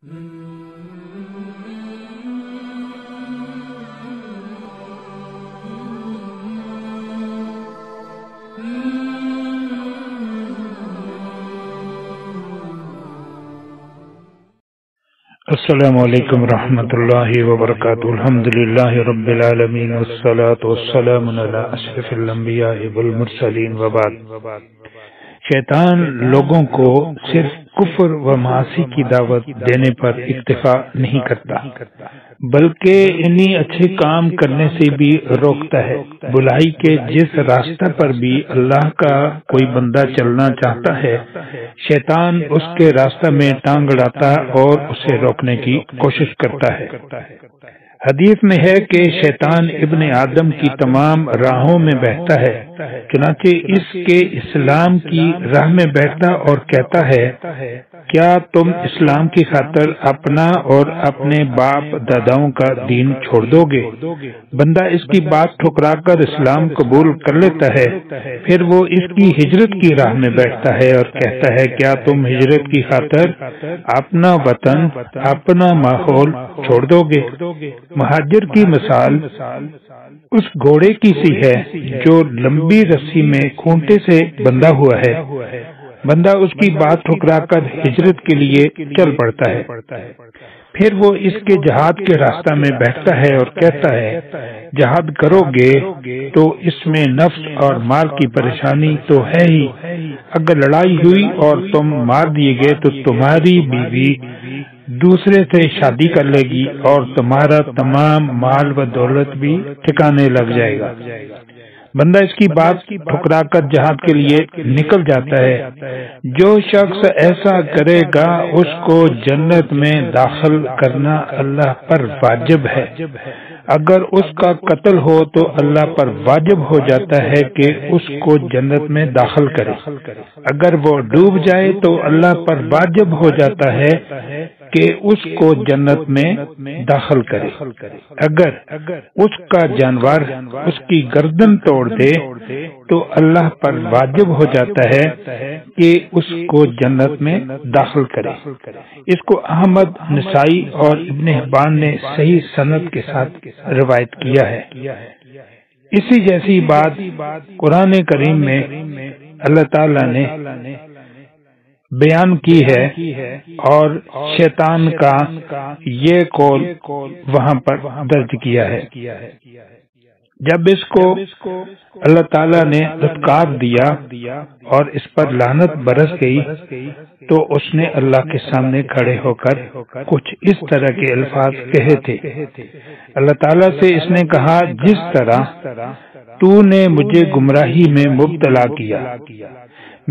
السلام علیکم ورحمۃ اللہ وبرکاتہ۔ الحمدللہ رب العالمین والصلاة والسلام علی اشرف الانبیاء والمرسلین وبعد۔ شیطان لوگوں کو صرف کفر و معاصی کی دعوت دینے پر اکتفا نہیں کرتا، بلکہ انہی اچھے کام کرنے سے بھی روکتا ہے۔ بلائی کے جس راستہ پر بھی اللہ کا کوئی بندہ چلنا چاہتا ہے، شیطان اس کے راستہ میں ٹانگ اڑاتا اور اسے روکنے کی کوشش کرتا ہے۔ حدیث میں ہے کہ شیطان ابن آدم کی تمام راہوں میں بہتا ہے، چنانچہ اس کے اسلام کی راہ میں بیٹھتا اور کہتا ہے، کیا تم اسلام کی خاطر اپنا اور اپنے باپ داداؤں کا دین چھوڑ دو گے؟ بندہ اس کی بات ٹھکرا کر اسلام قبول کر لیتا ہے، پھر وہ اس کی ہجرت کی راہ میں بیٹھتا ہے اور کہتا ہے، کیا تم ہجرت کی خاطر اپنا وطن، اپنا ماحول چھوڑ دو گے؟ مہاجر کی مثال اس گھوڑے کی سی ہے جو لمبی رسی میں کھونٹے سے بندھا ہوا ہے۔ بندہ اس کی بات ٹھکرا کر ہجرت کے لیے چل پڑتا ہے، پھر وہ اس کے جہاد کے راستہ میں بیٹھتا ہے اور کہتا ہے، جہاد کرو گے تو اس میں نفس اور مال کی پریشانی تو ہے ہی، اگر لڑائی ہوئی اور تم مار دیے گئے تو تمہاری بیوی دوسرے سے شادی کر لے گی اور تمہارا تمام مال و دولت بھی ٹھکانے لگ جائے گا۔ بندہ اس کی بات ٹھکرا کر جہاد کے لیے نکل جاتا ہے۔ جو شخص ایسا کرے گا اس کو جنت میں داخل کرنا اللہ پر واجب ہے۔ اگر اس کا قتل ہو تو اللہ پر واجب ہو جاتا ہے کہ اس کو جنت میں داخل کرے۔ اگر وہ ڈوب جائے تو اللہ پر واجب ہو جاتا ہے کہ اس کو جنت میں داخل کرے۔ اگر اس کا جانور اس کی گردن توڑ دے تو اللہ پر واجب ہو جاتا ہے کہ اس کو جنت میں داخل کرے۔ اس کو احمد، نسائی اور ابن حبان نے صحیح سند کے ساتھ روایت کیا ہے۔ اسی جیسی بات قرآن کریم میں اللہ تعالی نے بیان کی ہے اور شیطان کا یہ قول وہاں پر درج کیا ہے۔ جب اس کو اللہ تعالیٰ نے دھتکار دیا اور اس پر لعنت برس گئی تو اس نے اللہ کے سامنے کھڑے ہو کر کچھ اس طرح کے الفاظ کہے تھے۔ اللہ تعالیٰ سے اس نے کہا، جس طرح تو نے مجھے گمراہی میں مبتلا کیا،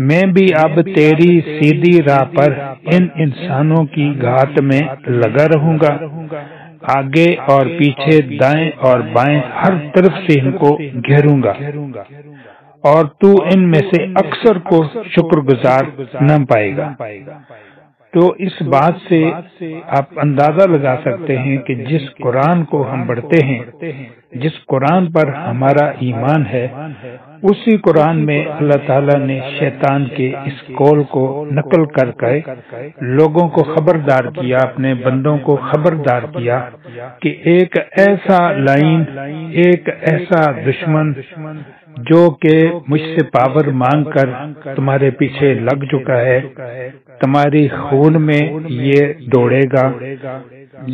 میں بھی اب تیری سیدھی راہ پر ان انسانوں کی گھات میں لگا رہوں گا، آگے اور پیچھے، دائیں اور بائیں، ہر طرف سے ان کو گھیروں گا، اور تو ان میں سے اکثر کو شکر گزار نہ پائے گا۔ تو اس بات سے آپ اندازہ لگا سکتے ہیں کہ جس قرآن کو ہم پڑھتے ہیں، جس قرآن پر ہمارا ایمان ہے، اسی قرآن میں اللہ تعالیٰ نے شیطان کے اس قول کو نقل کر کے لوگوں کو خبردار کیا، اپنے بندوں کو خبردار کیا کہ ایک ایسا لعین، ایک ایسا دشمن جو کہ مجھ سے پاور مانگ کر تمہارے پیچھے لگ چکا ہے، تمہاری خون میں یہ دوڑے گا،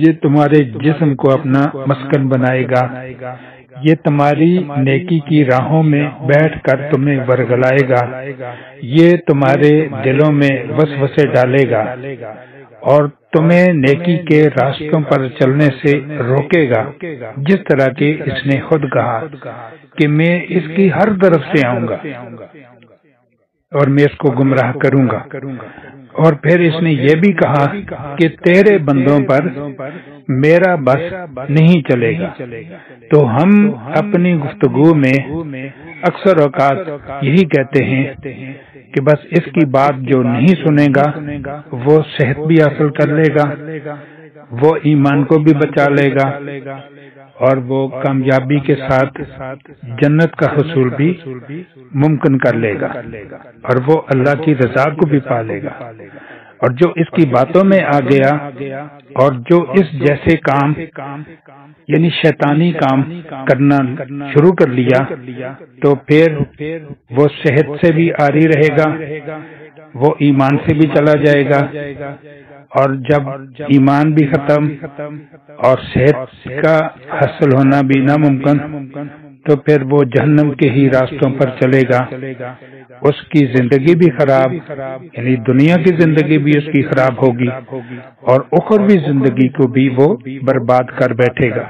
یہ تمہارے جسم کو اپنا مسکن بنائے گا، یہ تمہاری نیکی کی راہوں میں بیٹھ کر تمہیں ورگلائے گا، یہ تمہارے دلوں میں وسوسے ڈالے گا اور تمہیں نیکی کے راستوں پر چلنے سے روکے گا، جس طرح کہ اس نے خود کہا کہ میں اس کی ہر طرف سے آؤں گا اور میں اس کو گمراہ کروں گا۔ اور پھر اس نے یہ بھی کہا کہ تیرے بندوں پر میرا بس نہیں چلے گا۔ تو ہم اپنی گفتگو میں اکثر اوقات یہی کہتے ہیں کہ بس اس کی بات جو نہیں سنے گا وہ صحت بھی حاصل کر لے گا، وہ ایمان کو بھی بچا لے گا اور وہ کامیابی کے ساتھ جنت کا حصول بھی ممکن کر لے گا اور وہ اللہ کی رضا کو بھی پا لے گا۔ اور جو اس کی باتوں میں آ گیا اور جو اس جیسے کام یعنی شیطانی کام کرنا شروع کر لیا تو پھر وہ صحت سے بھی عاری رہے گا، وہ ایمان سے بھی چلا جائے گا، اور جب ایمان بھی ختم اور صحت کا حاصل ہونا بھی ناممکن تو پھر وہ جہنم کے ہی راستوں پر چلے گا، اس کی زندگی بھی خراب، یعنی دنیا کی زندگی بھی اس کی خراب ہوگی اور اخروی زندگی کو بھی وہ برباد کر بیٹھے گا۔